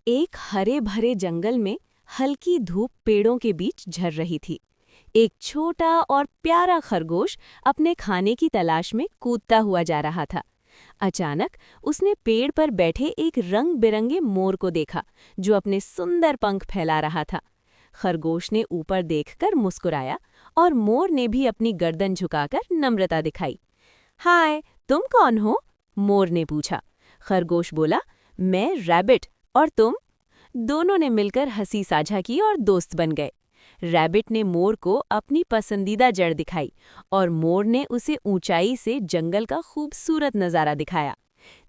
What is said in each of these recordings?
एक हरे भरे जंगल में हल्की धूप पेड़ों के बीच झर रही थी। एक छोटा और प्यारा खरगोश अपने खाने की तलाश में कूदता हुआ जा रहा था। अचानक उसने पेड़ पर बैठे एक रंग बिरंगे मोर को देखा, जो अपने सुंदर पंख फैला रहा था। खरगोश ने ऊपर देखकर मुस्कुराया और मोर ने भी अपनी गर्दन झुकाकर नम्रता दिखाई। हाय, तुम कौन हो? मोर ने पूछा। खरगोश बोला, मैं रैबिट, और तुम? दोनों ने मिलकर हंसी साझा की और दोस्त बन गए। रैबिट ने मोर को अपनी पसंदीदा जड़ दिखाई और मोर ने उसे ऊंचाई से जंगल का खूबसूरत नज़ारा दिखाया।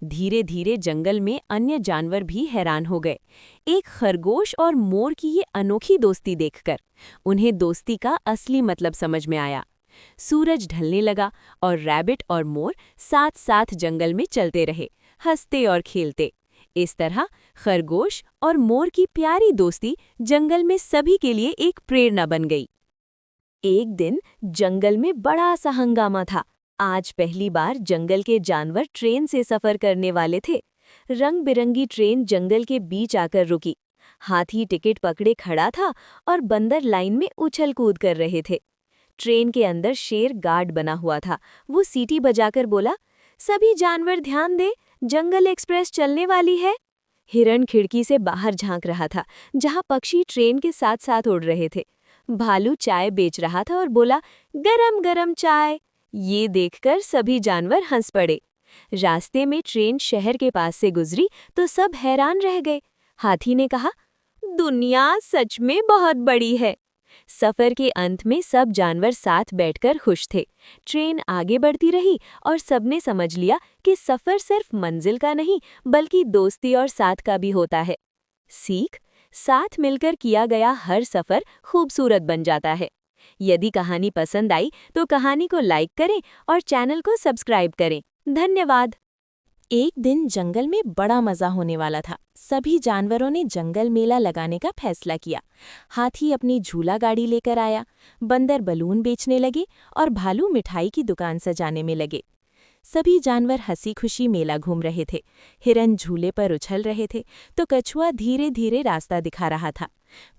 धीरे धीरे जंगल में अन्य जानवर भी हैरान हो गए, एक खरगोश और मोर की ये अनोखी दोस्ती देखकर। उन्हें दोस्ती का असली मतलब समझ में आया। सूरज ढलने लगा और रैबिट और मोर साथ साथ जंगल में चलते रहे, हंसते और खेलते। इस तरह खरगोश और मोर की प्यारी दोस्ती जंगल में सभी के लिए एक प्रेरणा बन गई। एक दिन जंगल में बड़ा सा हंगामा था। आज पहली बार जंगल के जानवर ट्रेन से सफर करने वाले थे। रंग बिरंगी ट्रेन जंगल के बीच आकर रुकी। हाथी टिकट पकड़े खड़ा था और बंदर लाइन में उछल कूद कर रहे थे। ट्रेन के अंदर शेर गार्ड बना हुआ था। वो सीटी बजाकर बोला, सभी जानवर ध्यान दे, जंगल एक्सप्रेस चलने वाली है। हिरण खिड़की से बाहर झांक रहा था, जहां पक्षी ट्रेन के साथ साथ उड़ रहे थे। भालू चाय बेच रहा था और बोला, गरम गरम चाय। ये देखकर सभी जानवर हंस पड़े। रास्ते में ट्रेन शहर के पास से गुजरी तो सब हैरान रह गए। हाथी ने कहा, दुनिया सच में बहुत बड़ी है। सफर के अंत में सब जानवर साथ बैठकर खुश थे। ट्रेन आगे बढ़ती रही और सबने समझ लिया कि सफर सिर्फ मंजिल का नहीं, बल्कि दोस्ती और साथ का भी होता है। सीख: साथ मिलकर किया गया हर सफर खूबसूरत बन जाता है। यदि कहानी पसंद आई तो कहानी को लाइक करें और चैनल को सब्सक्राइब करें। धन्यवाद। एक दिन जंगल में बड़ा मजा होने वाला था। सभी जानवरों ने जंगल मेला लगाने का फैसला किया। हाथी अपनी झूला गाड़ी लेकर आया, बंदर बलून बेचने लगे और भालू मिठाई की दुकान सजाने में लगे। सभी जानवर हंसी खुशी मेला घूम रहे थे। हिरन झूले पर उछल रहे थे तो कछुआ धीरे धीरे रास्ता दिखा रहा था।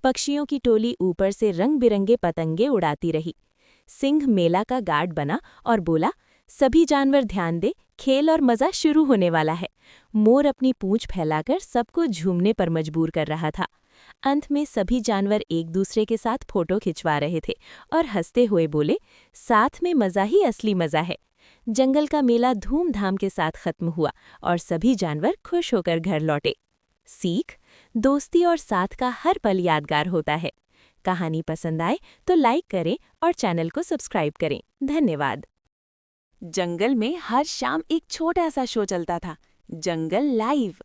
पक्षियों की टोली ऊपर से रंग बिरंगे पतंगे उड़ाती रही। सिंह मेला का गार्ड बना और बोला, सभी जानवर ध्यान दे, खेल और मजा शुरू होने वाला है। मोर अपनी पूंछ फैलाकर सबको झूमने पर मजबूर कर रहा था। अंत में सभी जानवर एक दूसरे के साथ फोटो खिंचवा रहे थे और हंसते हुए बोले, साथ में मजा ही असली मजा है। जंगल का मेला धूमधाम के साथ खत्म हुआ और सभी जानवर खुश होकर घर लौटे। सीख: दोस्ती और साथ का हर पल यादगार होता है। कहानी पसंद आए तो लाइक करें और चैनल को सब्सक्राइब करें। धन्यवाद। जंगल में हर शाम एक छोटा सा शो चलता था, जंगल लाइव।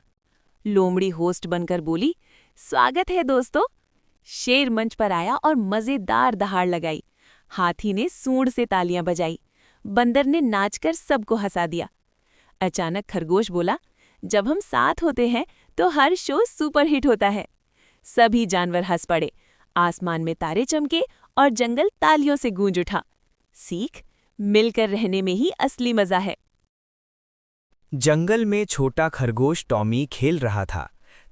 लोमड़ी होस्ट बनकर बोली, स्वागत है दोस्तों। शेर मंच पर आया और मजेदार दहाड़ लगाई। हाथी ने सूंड से तालियां बजाई। बंदर ने नाचकर सबको हंसा दिया। अचानक खरगोश बोला, जब हम साथ होते हैं तो हर शो सुपरहिट होता है। सभी जानवर हंस पड़े। आसमान में तारे चमके और जंगल तालियों से गूंज उठा। सीख: मिलकर रहने में ही असली मजा है। जंगल में छोटा खरगोश टॉमी खेल रहा था।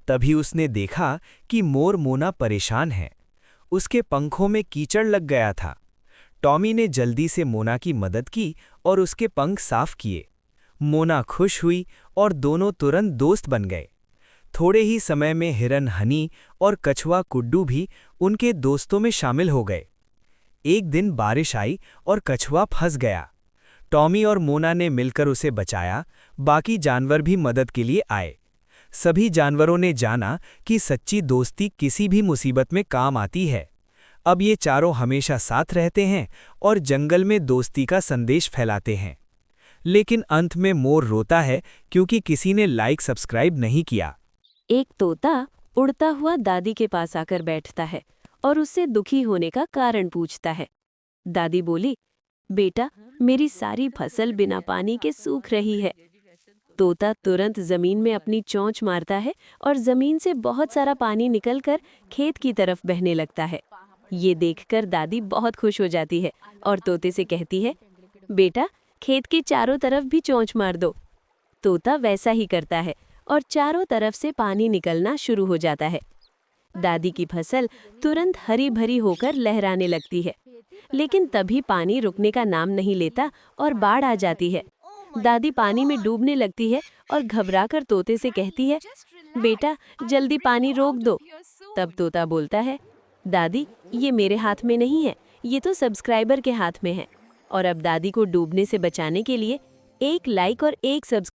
तभी उसने देखा कि मोर मोना परेशान है। उसके पंखों में कीचड़ लग गया था। टॉमी ने जल्दी से मोना की मदद की और उसके पंख साफ किए। मोना खुश हुई और दोनों तुरंत दोस्त बन गए। थोड़े ही समय में हिरन हनी और कछुआ कुड्डू भी उनके दोस्तों में शामिल हो गए। एक दिन बारिश आई और कछुआ फंस गया। टॉमी और मोना ने मिलकर उसे बचाया। बाकी जानवर भी मदद के लिए आए। सभी जानवरों ने जाना कि सच्ची दोस्ती किसी भी मुसीबत में काम आती है। अब ये चारों हमेशा साथ रहते हैं और जंगल में दोस्ती का संदेश फैलाते हैं। लेकिन अंत में मोर रोता है क्योंकि किसी ने लाइक सब्सक्राइब नहीं किया। एक तोता उड़ता हुआ दादी के पास आकर बैठता है और उससे दुखी होने का कारण पूछता है। दादी बोली, बेटा, मेरी सारी फसल बिना पानी के सूख रही है। तोता तुरंत जमीन में अपनी चोंच मारता है और जमीन से बहुत सारा पानी निकलकर खेत की तरफ बहने लगता है। ये देखकर दादी बहुत खुश हो जाती है और तोते से कहती है, बेटा, खेत के चारों तरफ भी चोंच मार दो। तोता वैसा ही करता है और चारों तरफ से पानी निकलना शुरू हो जाता है। दादी की फसल तुरंत हरी भरी होकर लहराने लगती है, लेकिन तभी पानी रुकने का नाम नहीं लेता और बाढ़ आ जाती है। दादी पानी में डूबने लगती है और घबराकर तोते से कहती है, बेटा जल्दी पानी रोक दो। तब तोता बोलता है, दादी ये मेरे हाथ में नहीं है, ये तो सब्सक्राइबर के हाथ में है। और अब दादी को डूबने से बचाने के लिए एक लाइक और एक सब्सक्राइब